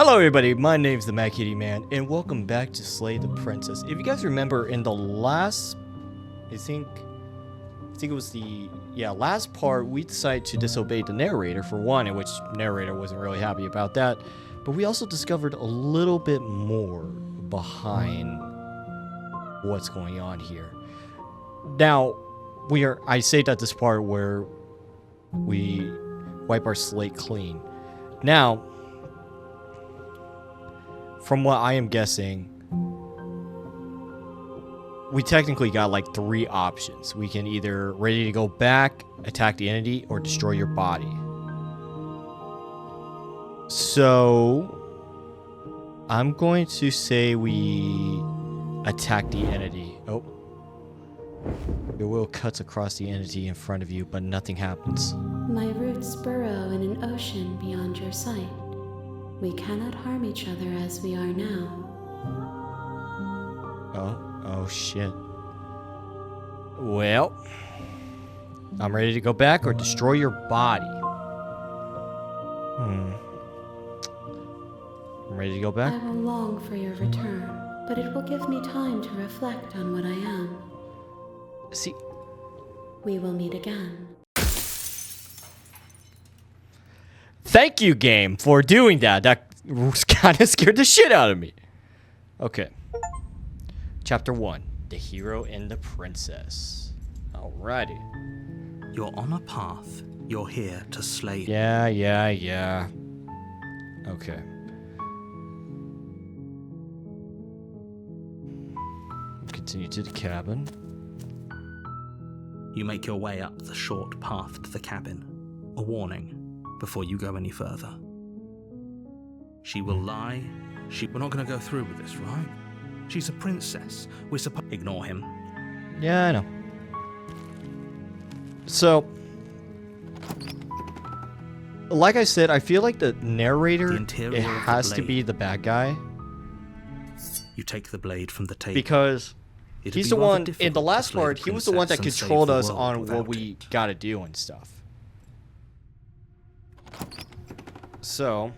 Hello everybody, my name's the Mad Kitty Man, and welcome back to Slay the Princess. If you guys remember in the last, I think it was the, last part, we decided to disobey the narrator for one, in which narrator wasn't really happy about that, but we also discovered a little bit more behind what's going on here. Now, I saved at this part where we wipe our slate clean. Now, from what I am guessing, we technically got like 3 options. We can either ready to go back, attack the entity, or destroy your body. So, I'm going to say we attack the entity. Oh. Your will cuts across the entity in front of you, but nothing happens. My roots burrow in an ocean beyond your sight. We cannot harm each other as we are now. Oh shit. Well, I'm ready to go back or destroy your body. I'm ready to go back. I will long for your return, but it will give me time to reflect on what I am. See, we will meet again. Thank you, game, for doing that. That kind of scared the shit out of me. Okay. Chapter 1. The Hero and the Princess. Alrighty. You're on a path. You're here to slay. Yeah. Okay. Continue to the cabin. You make your way up the short path to the cabin. A warning before you go any further. She will lie. We're not going to go through with this, right? She's a princess. We're supposed to ignore him. Yeah, I know. So, like I said, I feel like the narrator, it has to be the bad guy. You take the blade from the table. Because he's the one, in the last part, he was the one that controlled us on what we gotta do and stuff. So,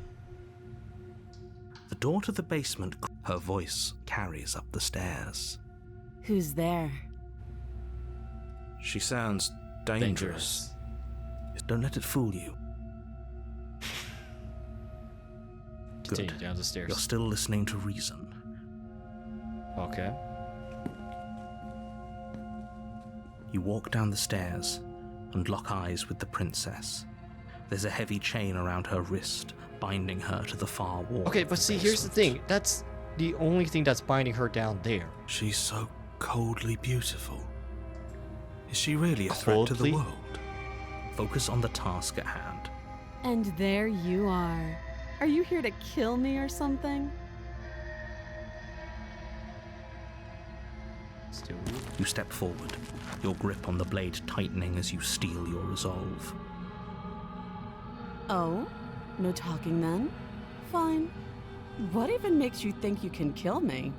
the door to the basement, her voice carries up the stairs. Who's there? She sounds dangerous. Don't let it fool you. Continue down the stairs. You're still listening to reason. Okay. You walk down the stairs and lock eyes with the princess. There's a heavy chain around her wrist, binding her to the far wall. Okay, but see, here's the thing. That's the only thing that's binding her down there. She's so coldly beautiful. Is she really a threat to the world? Focus on the task at hand. And there you are. Are you here to kill me or something? You step forward, your grip on the blade tightening as you steel your resolve. Oh? No talking then? Fine. What even makes you think you can kill me?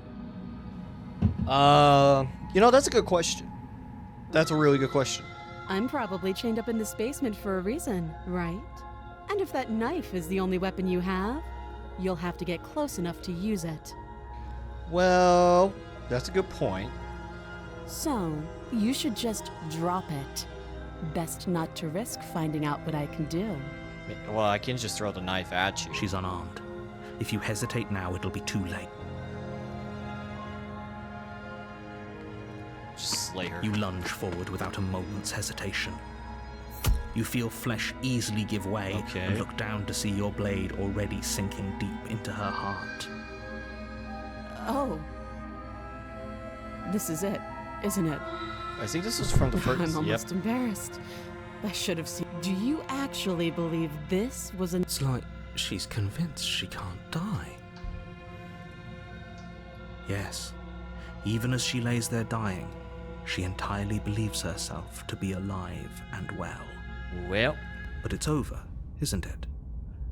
That's a good question. That's a really good question. I'm probably chained up in this basement for a reason, right? And if that knife is the only weapon you have, you'll have to get close enough to use it. Well, that's a good point. So, you should just drop it. Best not to risk finding out what I can do. Well, I can just throw the knife at you. She's unarmed. If you hesitate now, it'll be too late. Just slay her. You lunge forward without a moment's hesitation. You feel flesh easily give way and look down to see your blade already sinking deep into her heart. Oh. This is it, isn't it? I think this was from the first. I'm almost embarrassed. I should have seen. Do you actually believe this was an... It's like she's convinced she can't die. Yes. Even as she lays there dying, she entirely believes herself to be alive and well. Well. But it's over, isn't it?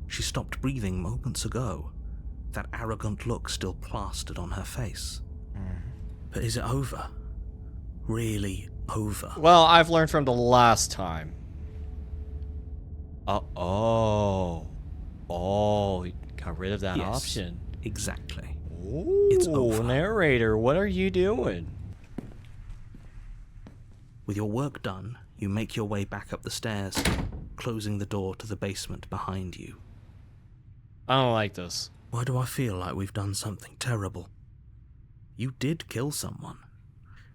She stopped breathing moments ago. That arrogant look still plastered on her face. But is it over? Really over? Well, I've learned from the last time. Oh, Got rid of that Yes. option. Exactly. Ooh, It's over. narrator, what are you doing? With your work done, you make your way back up the stairs, closing the door to the basement behind you. I don't like this. Why do I feel like we've done something terrible? You did kill someone.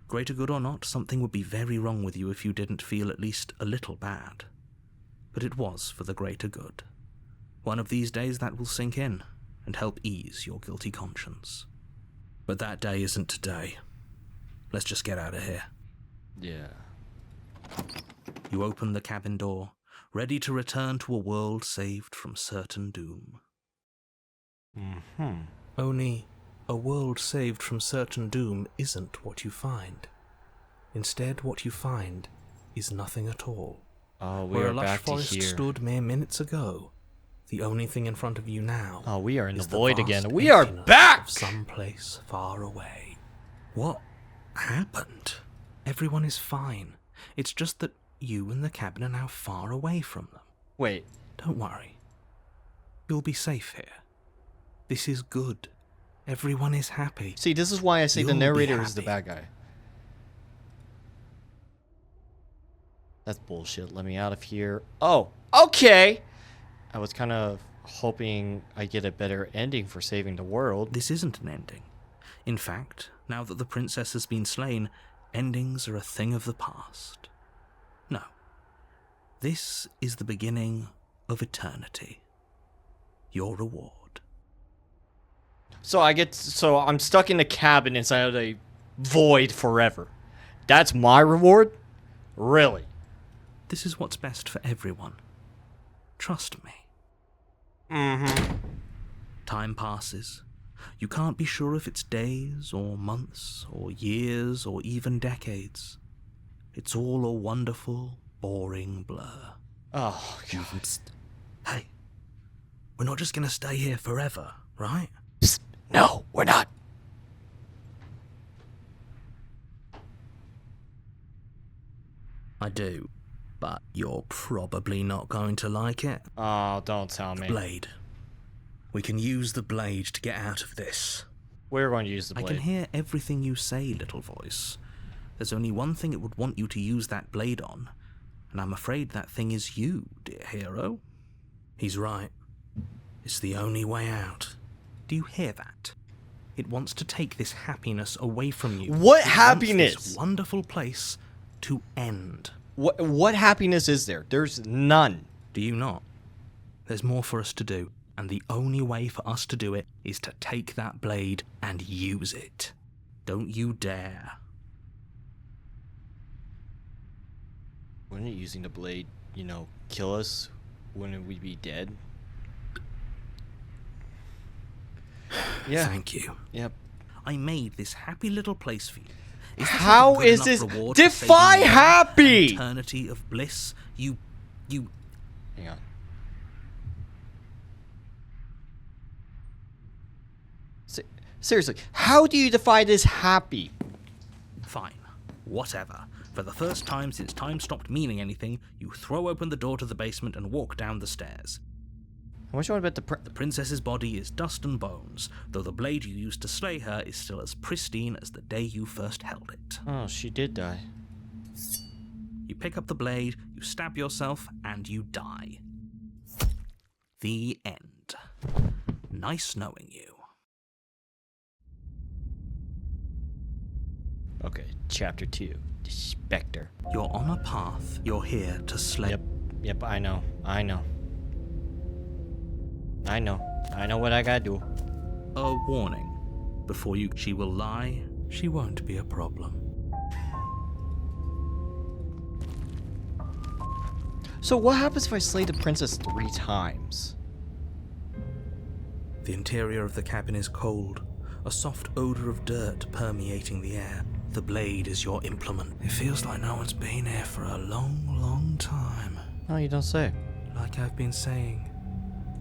Greater good or not, something would be very wrong with you if you didn't feel at least a little bad. But it was for the greater good. One of these days that will sink in and help ease your guilty conscience. But that day isn't today. Let's just get out of here. Yeah. You open the cabin door, ready to return to a world saved from certain doom. Only a world saved from certain doom isn't what you find. Instead, what you find is nothing at all. Oh, we Where are a lush back to forest here. stood mere minutes ago, the only thing in front of you now Oh, we are in the is void vast again. We are emptiness back! of someplace far away. What happened? Everyone is fine. It's just that you and the cabin are now far away from them. Wait. Don't worry. You'll be safe here. This is good. Everyone is happy. See, this is why I say the You'll be narrator is the happy. bad guy. That's bullshit. Let me out of here. Oh, okay. I was kind of hoping I get a better ending for saving the world. This isn't an ending. In fact, now that the princess has been slain, endings are a thing of the past. No. This is the beginning of eternity. Your reward. So I'm stuck in a cabin inside of a void forever. That's my reward? Really? This is what's best for everyone. Trust me. Time passes. You can't be sure if it's days or months or years or even decades. It's all a wonderful, boring blur. Oh, God. Psst. Hey, we're not just gonna stay here forever, right? Psst. No, we're not. I do, but you're probably not going to like it. Oh, don't tell me. Blade. We can use the blade to get out of this. We're going to use the I blade. can hear everything you say, little voice. There's only one thing it would want you to use that blade on, and I'm afraid that thing is you, dear hero. He's right. It's the only way out. Do you hear that? It wants to take this happiness away from you. What It wants happiness? This wonderful place to end. What happiness is there? There's none. Do you not? There's more for us to do, and the only way for us to do it is to take that blade and use it. Don't you dare. Wouldn't using the blade, kill us? Wouldn't we be dead? Yeah. Thank you. Yep. I made this happy little place for you. Is this How not a good is enough this? reward for Defy saving me happy! an eternity of bliss? You. Hang on. Seriously, how do you defy this happy? Fine. Whatever. For the first time since time stopped meaning anything, you throw open the door to the basement and walk down the stairs. What you want about The princess's body is dust and bones, though the blade you used to slay her is still as pristine as the day you first held it. Oh, she did die. You pick up the blade, you stab yourself, and you die. The end. Nice knowing you. Okay, chapter 2. The Spectre. You're on a path. You're here to slay. Yep, I know. I know what I gotta do. A warning. Before she will lie, she won't be a problem. So what happens if I slay the princess 3 times? The interior of the cabin is cold, a soft odor of dirt permeating the air. The blade is your implement. It feels like no one's been here for a long, long time. Oh, you don't say. Like I've been saying,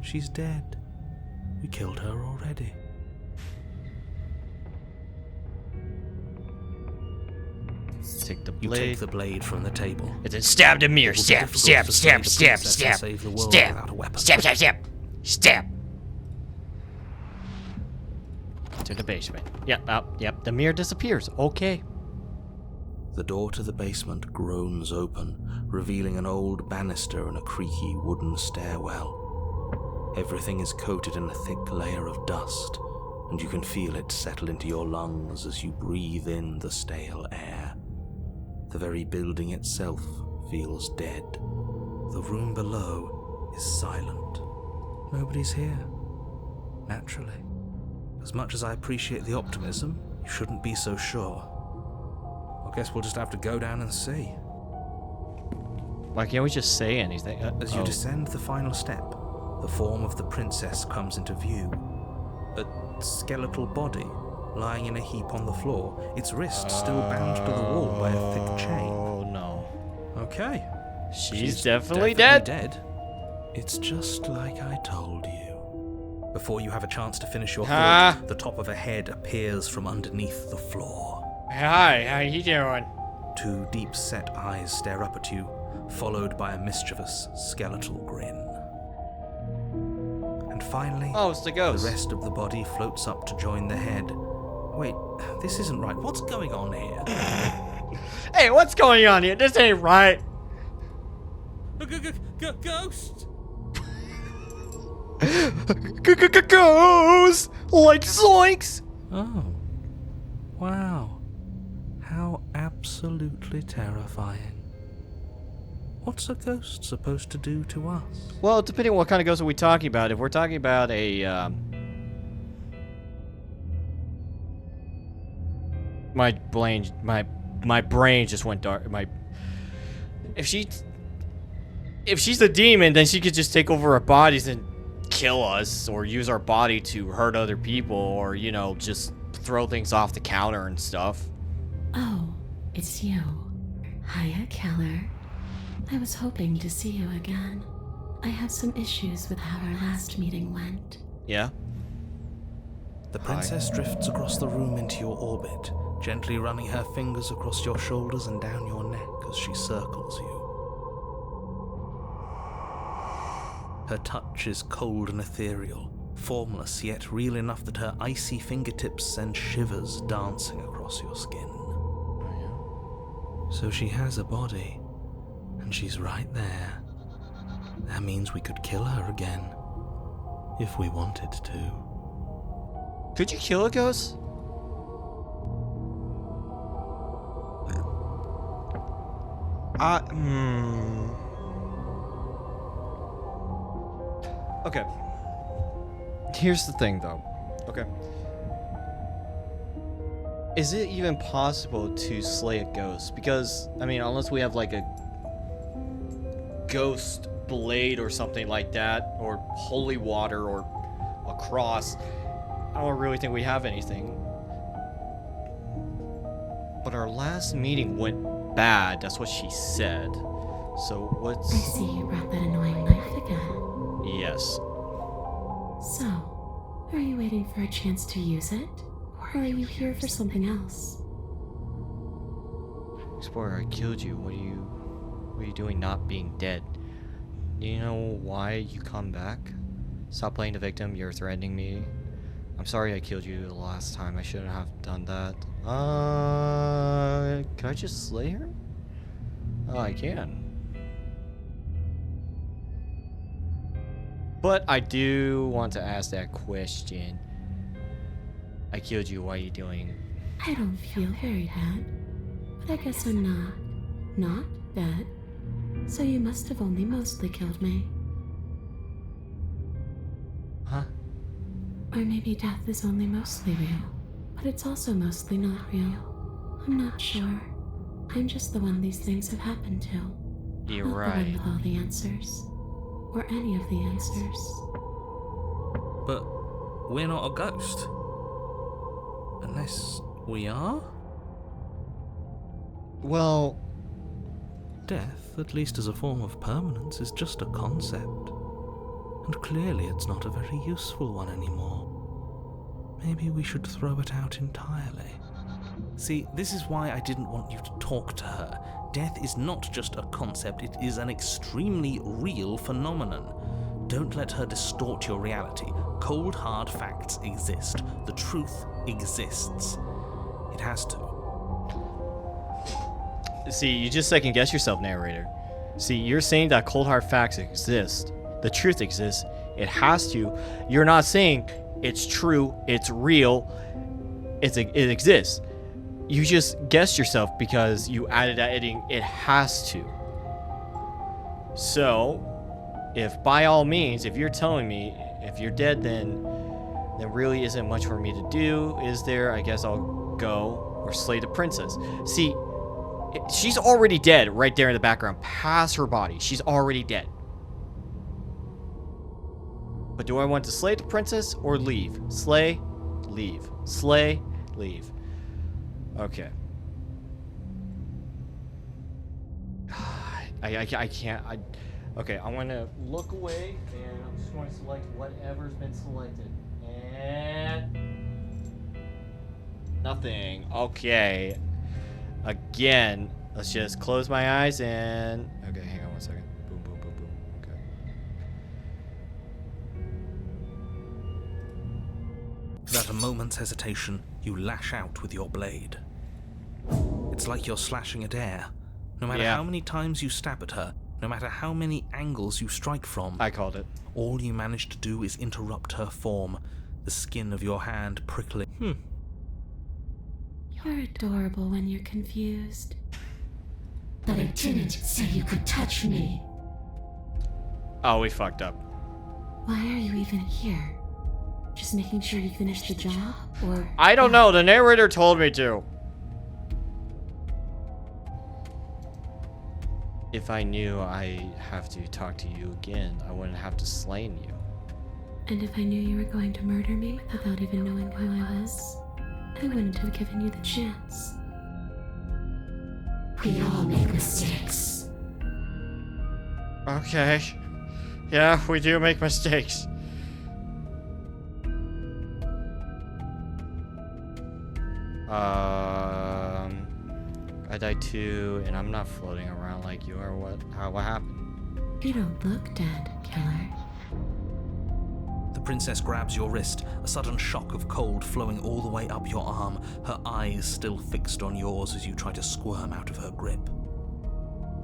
she's dead. We killed her already. Take the You blade. take the blade from the table. It's a stab the mirror. It will be Stab, difficult stab, to stab, slay the stab, princess and stab. save the world Stab. without a weapon. Stab, stab, stab. Stab. to the basement. Yep, the mirror disappears. Okay. The door to the basement groans open, revealing an old banister and a creaky wooden stairwell. Everything is coated in a thick layer of dust, and you can feel it settle into your lungs as you breathe in the stale air. The very building itself feels dead. The room below is silent. Nobody's here. Naturally. As much as I appreciate the optimism, you shouldn't be so sure. I guess we'll just have to go down and see. Why can't we just say anything? As you descend the final step, the form of the princess comes into view. A skeletal body lying in a heap on the floor, its wrists still bound to the wall by a thick chain. Oh no. Okay. She's definitely dead. It's just like I told you. Before you have a chance to finish your thought, the top of a head appears from underneath the floor. Hi, how you doing? Two deep-set eyes stare up at you, followed by a mischievous skeletal grin. And finally, Oh, it's the ghost. the rest of the body floats up to join the head. Wait, this isn't right. What's going on here? Hey, what's going on here? This ain't right. Ghost! Ghost! Like zoinks! Oh. Wow. How absolutely terrifying. What's a ghost supposed to do to us? Well, depending on what kind of ghost are we talking about. If we're talking about a, my brain just went dark. If she's a demon, then she could just take over our bodies and kill us, or use our body to hurt other people, or, you know, just throw things off the counter and stuff. Oh, it's you. Hiya, Keller. I was hoping to see you again. I have some issues with how our last meeting went. Yeah? The princess drifts across the room into your orbit, gently running her fingers across your shoulders and down your neck as she circles you. Her touch is cold and ethereal, formless yet real enough that her icy fingertips send shivers dancing across your skin. So she has a body, and she's right there. That means we could kill her again, if we wanted to. Could you kill a ghost? Okay. Here's the thing, though. Okay. Is it even possible to slay a ghost? Because, I mean, unless we have, like, a ghost blade or something like that, or holy water, or a cross, I don't really think we have anything. But our last meeting went bad, that's what she said. So what's... I see you brought that annoying knife again. Yes. So, are you waiting for a chance to use it? Or are you here for something else? Explorer, I killed you. What are you doing not being dead? Do you know why you come back? Stop playing the victim, you're threatening me. I'm sorry I killed you the last time. I shouldn't have done that. Can I just slay her? Oh, I can. But I do want to ask that question. I killed you, why are you doing? I don't feel very bad. But I guess I'm not dead. So you must have only mostly killed me. Huh? Or maybe death is only mostly real, but it's also mostly not real. I'm not sure. I'm just the one these things have happened to. You're Not the one right. with all the answers. Or any of the answers. But we're not a ghost. Unless we are? Well, Death, at least as a form of permanence, is just a concept. And clearly it's not a very useful one anymore. Maybe we should throw it out entirely. See, this is why I didn't want you to talk to her. Death is not just a concept, it is an extremely real phenomenon. Don't let her distort your reality. Cold, hard facts exist. The truth exists. It has to. See, you just second guess yourself, narrator. See, you're saying that cold hard facts exist. The truth exists. It has to. You're not saying it's true, it's real, it exists. You just guessed yourself because you added that editing, it has to. So, if by all means, if you're telling me, if you're dead, then really isn't much for me to do, is there? I guess I'll go or slay the princess. See, she's already dead right there in the background, past her body. She's already dead. But do I want to slay the princess or leave? Slay, leave. Slay, leave. Okay. I can't. Okay, I'm going to look away, and I'm just going to select whatever's been selected. And nothing. Okay. Again, let's just close my eyes and... Okay, hang on one second. Boom, boom, boom, boom. Okay. Without a moment's hesitation, you lash out with your blade. It's like you're slashing at air. No matter how many times you stab at her, no matter how many angles you strike from, I called it. All you manage to do is interrupt her form, the skin of your hand prickling. You're adorable when you're confused. But I didn't say you could touch me. Oh, we fucked up. Why are you even here? Just making sure you finish the job? Or... I don't know. The narrator told me to. If I knew I have to talk to you again, I wouldn't have to slain you. And if I knew you were going to murder me without even knowing who I was, I wouldn't have given you the chance. We all make mistakes. Okay. Yeah, we do make mistakes. I died too, and I'm not floating around like you are. What happened? You don't look dead, killer. The princess grabs your wrist, a sudden shock of cold flowing all the way up your arm, her eyes still fixed on yours as you try to squirm out of her grip.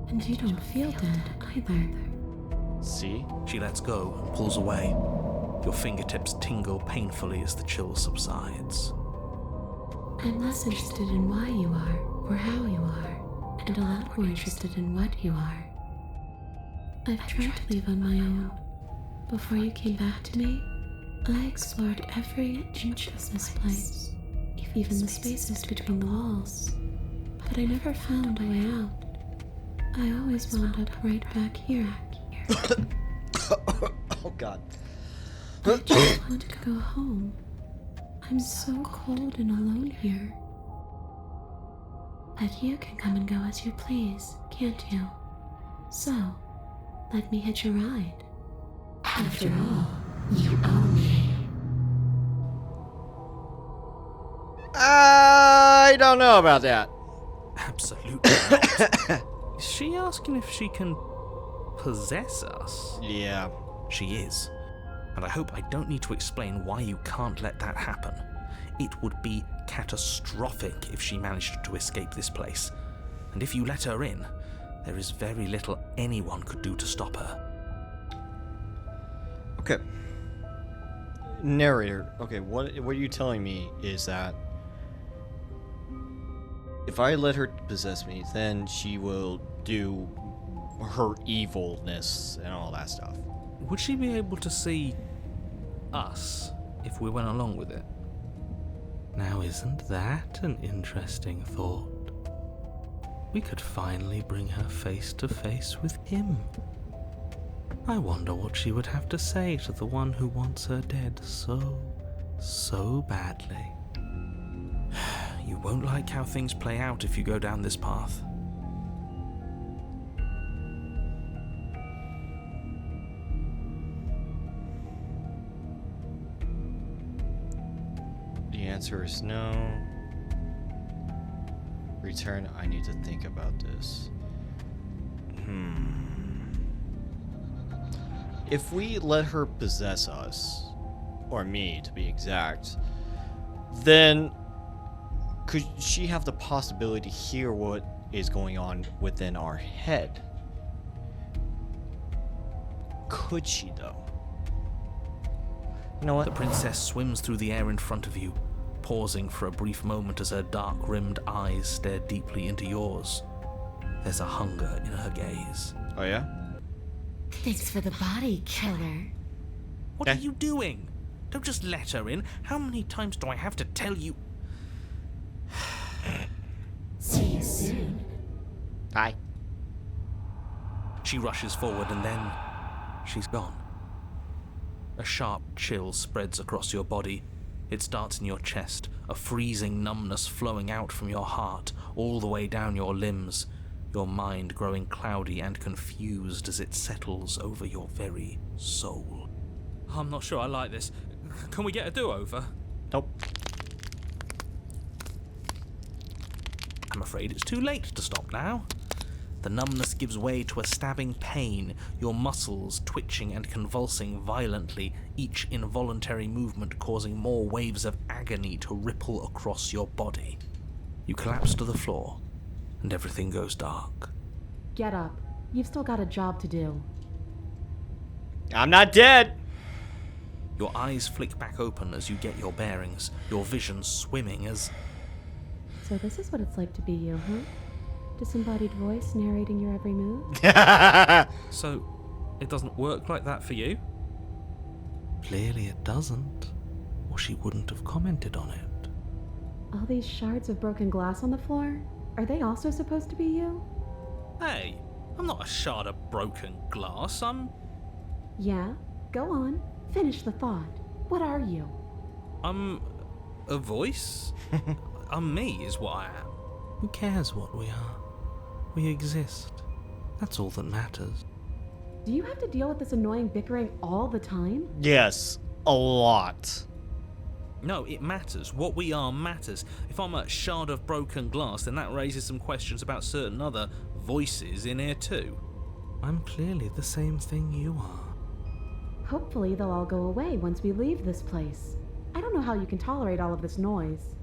And you don't feel dead either. See? She lets go and pulls away. Your fingertips tingle painfully as the chill subsides. I'm less interested in why you are, or how you are, and a lot more interested in what you are. I've tried to leave on my own. Before you came back to me, I explored every inch of this place, even the spaces between the walls. But I never found a way out. I always wound up right back here. Oh god. I just want to go home. I'm so cold and alone here. But you can come and go as you please, can't you? So, let me hitch a ride. After all, you own me. I don't know about that. Absolutely not. Is she asking if she can possess us? Yeah. She is. And I hope I don't need to explain why you can't let that happen. It would be catastrophic if she managed to escape this place. And if you let her in, there is very little anyone could do to stop her. Okay. Narrator, okay, what are you telling me is that if I let her possess me, then she will do her evilness and all that stuff. Would she be able to see us if we went along with it? Now, isn't that an interesting thought? We could finally bring her face to face with him. I wonder what she would have to say to the one who wants her dead so badly. You won't like how things play out if you go down this path. The answer is no. Return, I need to think about this. If we let her possess us, or me to be exact, then could she have the possibility to hear what is going on within our head? Could she, though? You know what? The princess swims through the air in front of you, pausing for a brief moment as her dark-rimmed eyes stare deeply into yours. There's a hunger in her gaze. Oh, yeah? Thanks for the body, killer. What are you doing? Don't just let her in. How many times do I have to tell you? See you soon. Hi. She rushes forward and then she's gone. A sharp chill spreads across your body. It starts in your chest, a freezing numbness flowing out from your heart all the way down your limbs, your mind growing cloudy and confused as it settles over your very soul. I'm not sure I like this. Can we get a do-over? Nope. I'm afraid it's too late to stop now. The numbness gives way to a stabbing pain, your muscles twitching and convulsing violently, each involuntary movement causing more waves of agony to ripple across your body. You collapse to the floor, and everything goes dark. Get up. You've still got a job to do. I'm not dead. Your eyes flick back open as you get your bearings, your vision swimming as... So this is what it's like to be you, huh? Disembodied voice narrating your every move? So, it doesn't work like that for you? Clearly it doesn't, or she wouldn't have commented on it. All these shards of broken glass on the floor? Are they also supposed to be you? Hey, I'm not a shard of broken glass, I'm... Yeah? Go on. Finish the thought. What are you? I'm... a voice? I'm me, is what I am. Who cares what we are? We exist. That's all that matters. Do you have to deal with this annoying bickering all the time? Yes, a lot. No, it matters. What we are matters. If I'm a shard of broken glass, then that raises some questions about certain other voices in here too. I'm clearly the same thing you are. Hopefully they'll all go away once we leave this place. I don't know how you can tolerate all of this noise.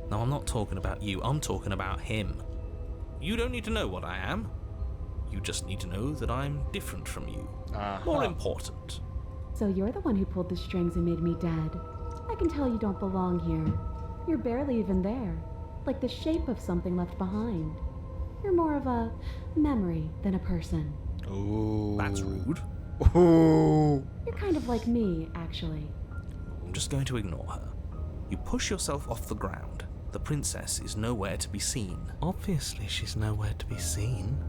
No, I'm not talking about you. I'm talking about him. You don't need to know what I am. You just need to know that I'm different from you. More important. So you're the one who pulled the strings and made me dead. I can tell you don't belong here. You're barely even there. Like the shape of something left behind. You're more of a memory than a person. Ooh. That's rude. Ooh. You're kind of like me, actually. I'm just going to ignore her. You push yourself off the ground. The princess is nowhere to be seen. Obviously, she's nowhere to be seen.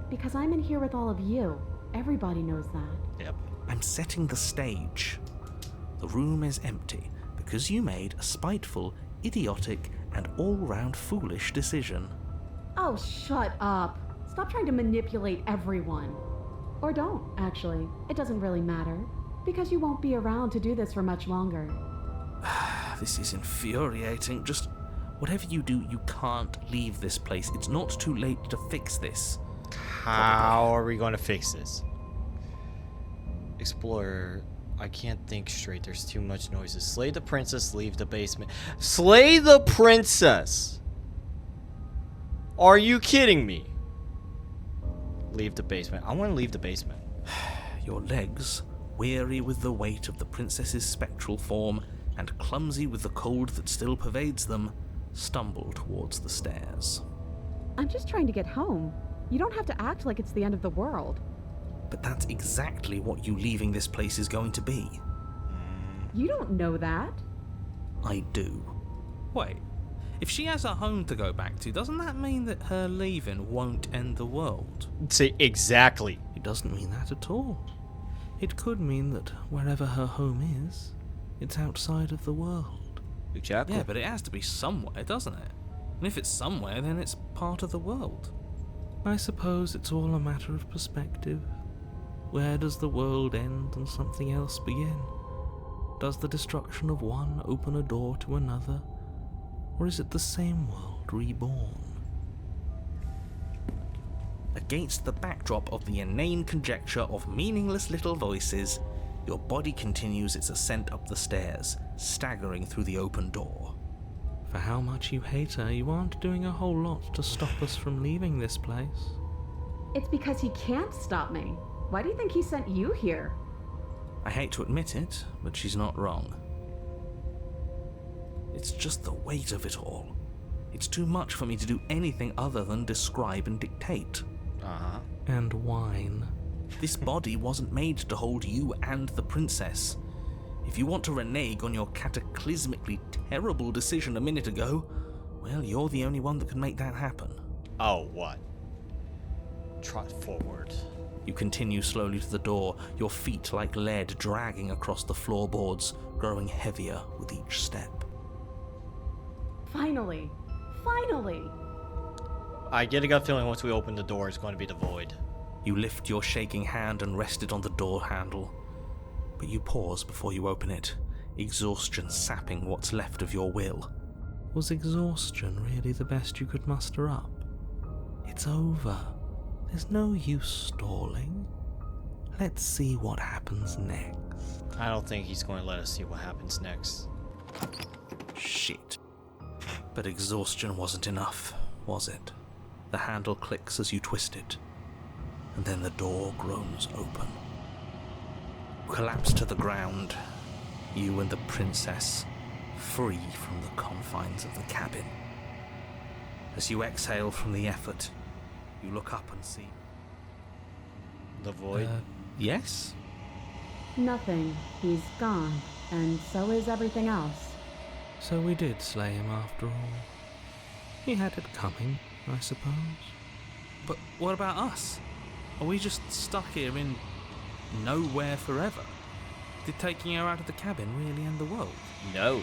Because I'm in here with all of you. Everybody knows that. Yep. I'm setting the stage. The room is empty because you made a spiteful, idiotic, and all-round foolish decision. Oh, shut up. Stop trying to manipulate everyone. Or don't, actually. It doesn't really matter. Because you won't be around to do this for much longer. This is infuriating. Just whatever you do, you can't leave this place. It's not too late to fix this. How are we going to fix this? Explorer, I can't think straight. There's too much noises. Slay the princess, leave the basement. Slay the princess! Are you kidding me? Leave the basement. I want to leave the basement. Your legs, weary with the weight of the princess's spectral form and clumsy with the cold that still pervades them, stumble towards the stairs. I'm just trying to get home. You don't have to act like it's the end of the world. But that's exactly what you leaving this place is going to be. You don't know that. I do. Wait, if she has a home to go back to, doesn't that mean that her leaving won't end the world? Say exactly. It doesn't mean that at all. It could mean that wherever her home is, it's outside of the world. Exactly. Yeah, but it has to be somewhere, doesn't it? And if it's somewhere, then it's part of the world. I suppose it's all a matter of perspective. Where does the world end and something else begin? Does the destruction of one open a door to another? Or is it the same world reborn? Against the backdrop of the inane conjecture of meaningless little voices, your body continues its ascent up the stairs, staggering through the open door. For how much you hate her, you aren't doing a whole lot to stop us from leaving this place. It's because he can't stop me. Why do you think he sent you here? I hate to admit it, but she's not wrong. It's just the weight of it all. It's too much for me to do anything other than describe and dictate. Uh-huh. And whine. This body wasn't made to hold you and the princess. If you want to renege on your cataclysmically terrible decision a minute ago, well, you're the only one that can make that happen. Oh, what? Trot forward. You continue slowly to the door, your feet like lead dragging across the floorboards, growing heavier with each step. Finally! Finally! I get a gut feeling once we open the door, it's going to be the void. You lift your shaking hand and rest it on the door handle. But you pause before you open it, exhaustion sapping what's left of your will. Was exhaustion really the best you could muster up? It's over. There's no use stalling. Let's see what happens next. I don't think he's going to let us see what happens next. Shit. But exhaustion wasn't enough, was it? The handle clicks as you twist it, and then the door groans open. Collapse to the ground, you and the princess, free from the confines of the cabin. As you exhale from the effort, you look up and see... The void? Yes? Nothing. He's gone. And so is everything else. So we did slay him after all. He had it coming, I suppose. But what about us? Are we just stuck here in nowhere forever? Did taking her out of the cabin really end the world? No.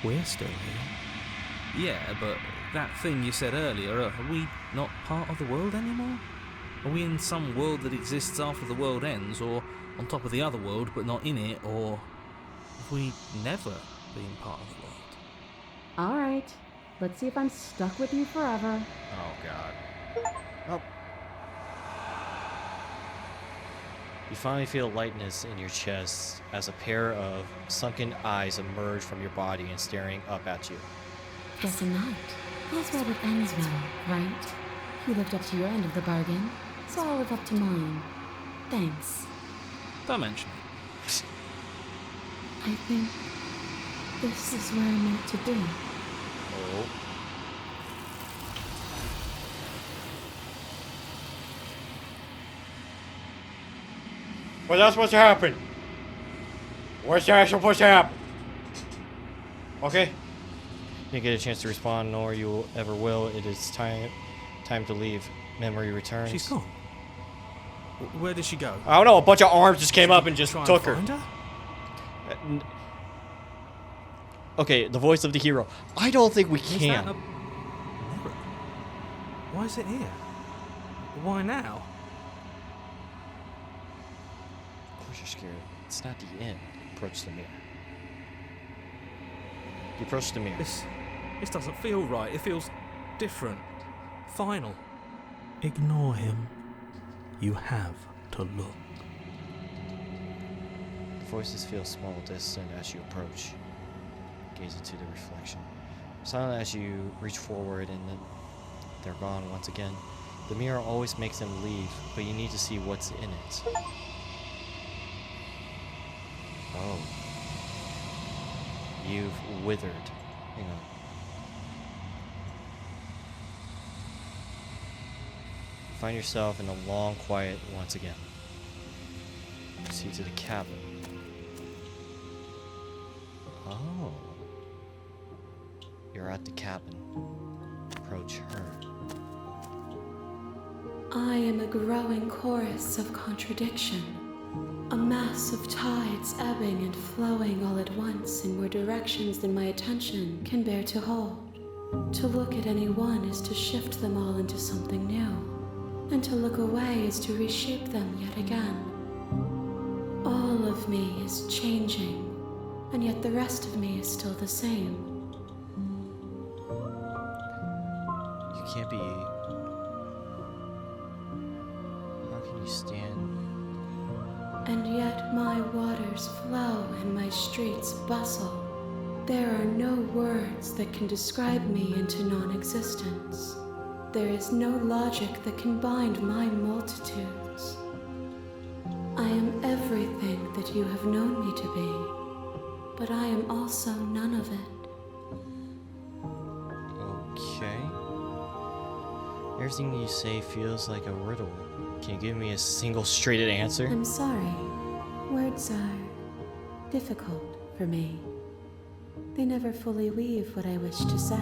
We're still here. Yeah, but that thing you said earlier, are we not part of the world anymore? Are we in some world that exists after the world ends, or on top of the other world but not in it, or have we never been part of the world? Alright, let's see if I'm stuck with you forever. Oh, God. Oh. You finally feel lightness in your chest as a pair of sunken eyes emerge from your body and staring up at you. Guessing not. That's where it ends well, right? You lived up to your end of the bargain, so I'll live up to mine. Thanks. Don't mention it. I think this is where I'm meant to be. Oh. Well, that's what's happened. What's that supposed to happen? Okay. You get a chance to respond, nor you ever will. It is time to leave. Memory returns. She's gone. Where did she go? I don't know. A bunch of arms just came up and just Try took and her. find her? Okay, the voice of the hero. I don't think we Is that can. a mirror? Why is it here? Why now? Of course you're scared. It's not the end. Approach the mirror. You approach the mirror. This doesn't feel right. It feels different. Final. Ignore him. You have to look. The voices feel small, distant as you approach. Gaze into the reflection. Silent as you reach forward and then they're gone once again. The mirror always makes them leave, but you need to see what's in it. Oh. You've withered. Hang on. Find yourself in a long quiet once again. Proceed to the cabin. Oh. You're at the cabin. Approach her. I am a growing chorus of contradiction. A mass of tides ebbing and flowing all at once in more directions than my attention can bear to hold. To look at any one is to shift them all into something new, and to look away is to reshape them yet again. All of me is changing, and yet the rest of me is still the same. You can't be. How can you stand? And yet my waters flow and my streets bustle. There are no words that can describe me into non-existence. There is no logic that can bind my multitudes. I am everything that you have known me to be, but I am also none of it. Okay. Everything you say feels like a riddle. Can you give me a single straight answer? I'm sorry. Words are difficult for me. They never fully weave what I wish to say.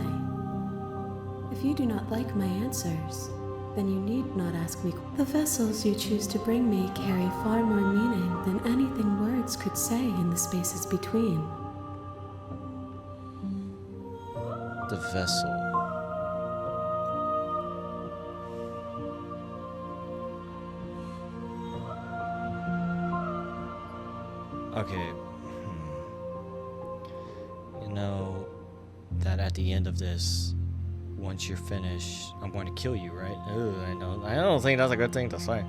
If you do not like my answers, then you need not ask me. The vessels you choose to bring me carry far more meaning than anything words could say in the spaces between. The vessel. Okay. You know that at the end of this, once you're finished, I'm going to kill you, right? Ooh, I don't think that's a good thing to say.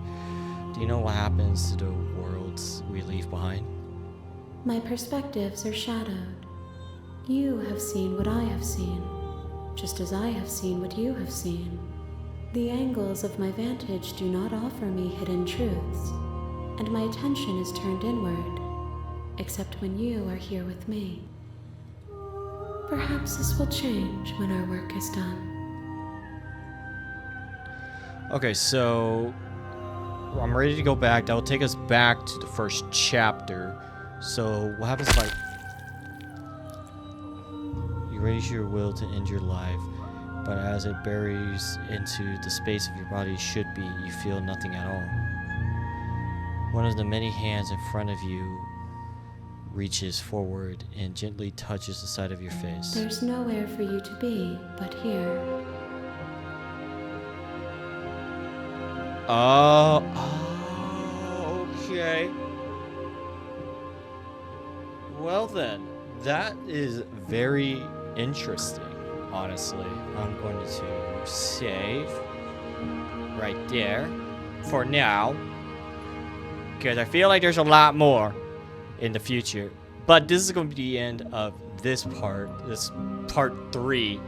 Do you know what happens to the worlds we leave behind? My perspectives are shadowed. You have seen what I have seen, just as I have seen what you have seen. The angles of my vantage do not offer me hidden truths, and my attention is turned inward, except when you are here with me. Perhaps this will change when our work is done. Okay, so I'm ready to go back. That will take us back to the first chapter. So what happens if you raise your will to end your life, but as it buries into the space of your body should be, you feel nothing at all. One of the many hands in front of you reaches forward and gently touches the side of your face. There's nowhere for you to be but here. Okay. Well then, that is very interesting, honestly. I'm going to save right there for now, because I feel like there's a lot more in the future. But this is going to be the end of this part 3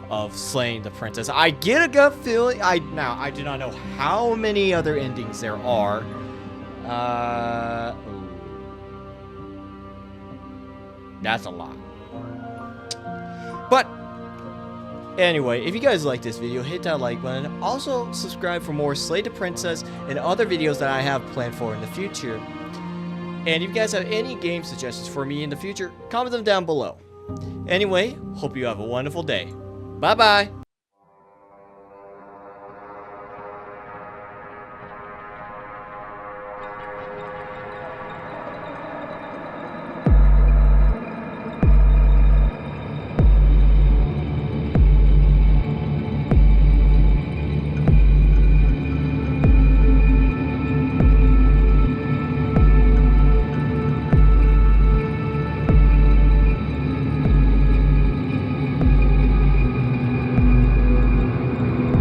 of Slaying the Princess. I get a gut feeling. I do not know how many other endings there are. That's a lot. But anyway, if you guys like this video, hit that like button. Also, subscribe for more Slay the Princess and other videos that I have planned for in the future. And if you guys have any game suggestions for me in the future, comment them down below. Anyway, hope you have a wonderful day. Bye-bye.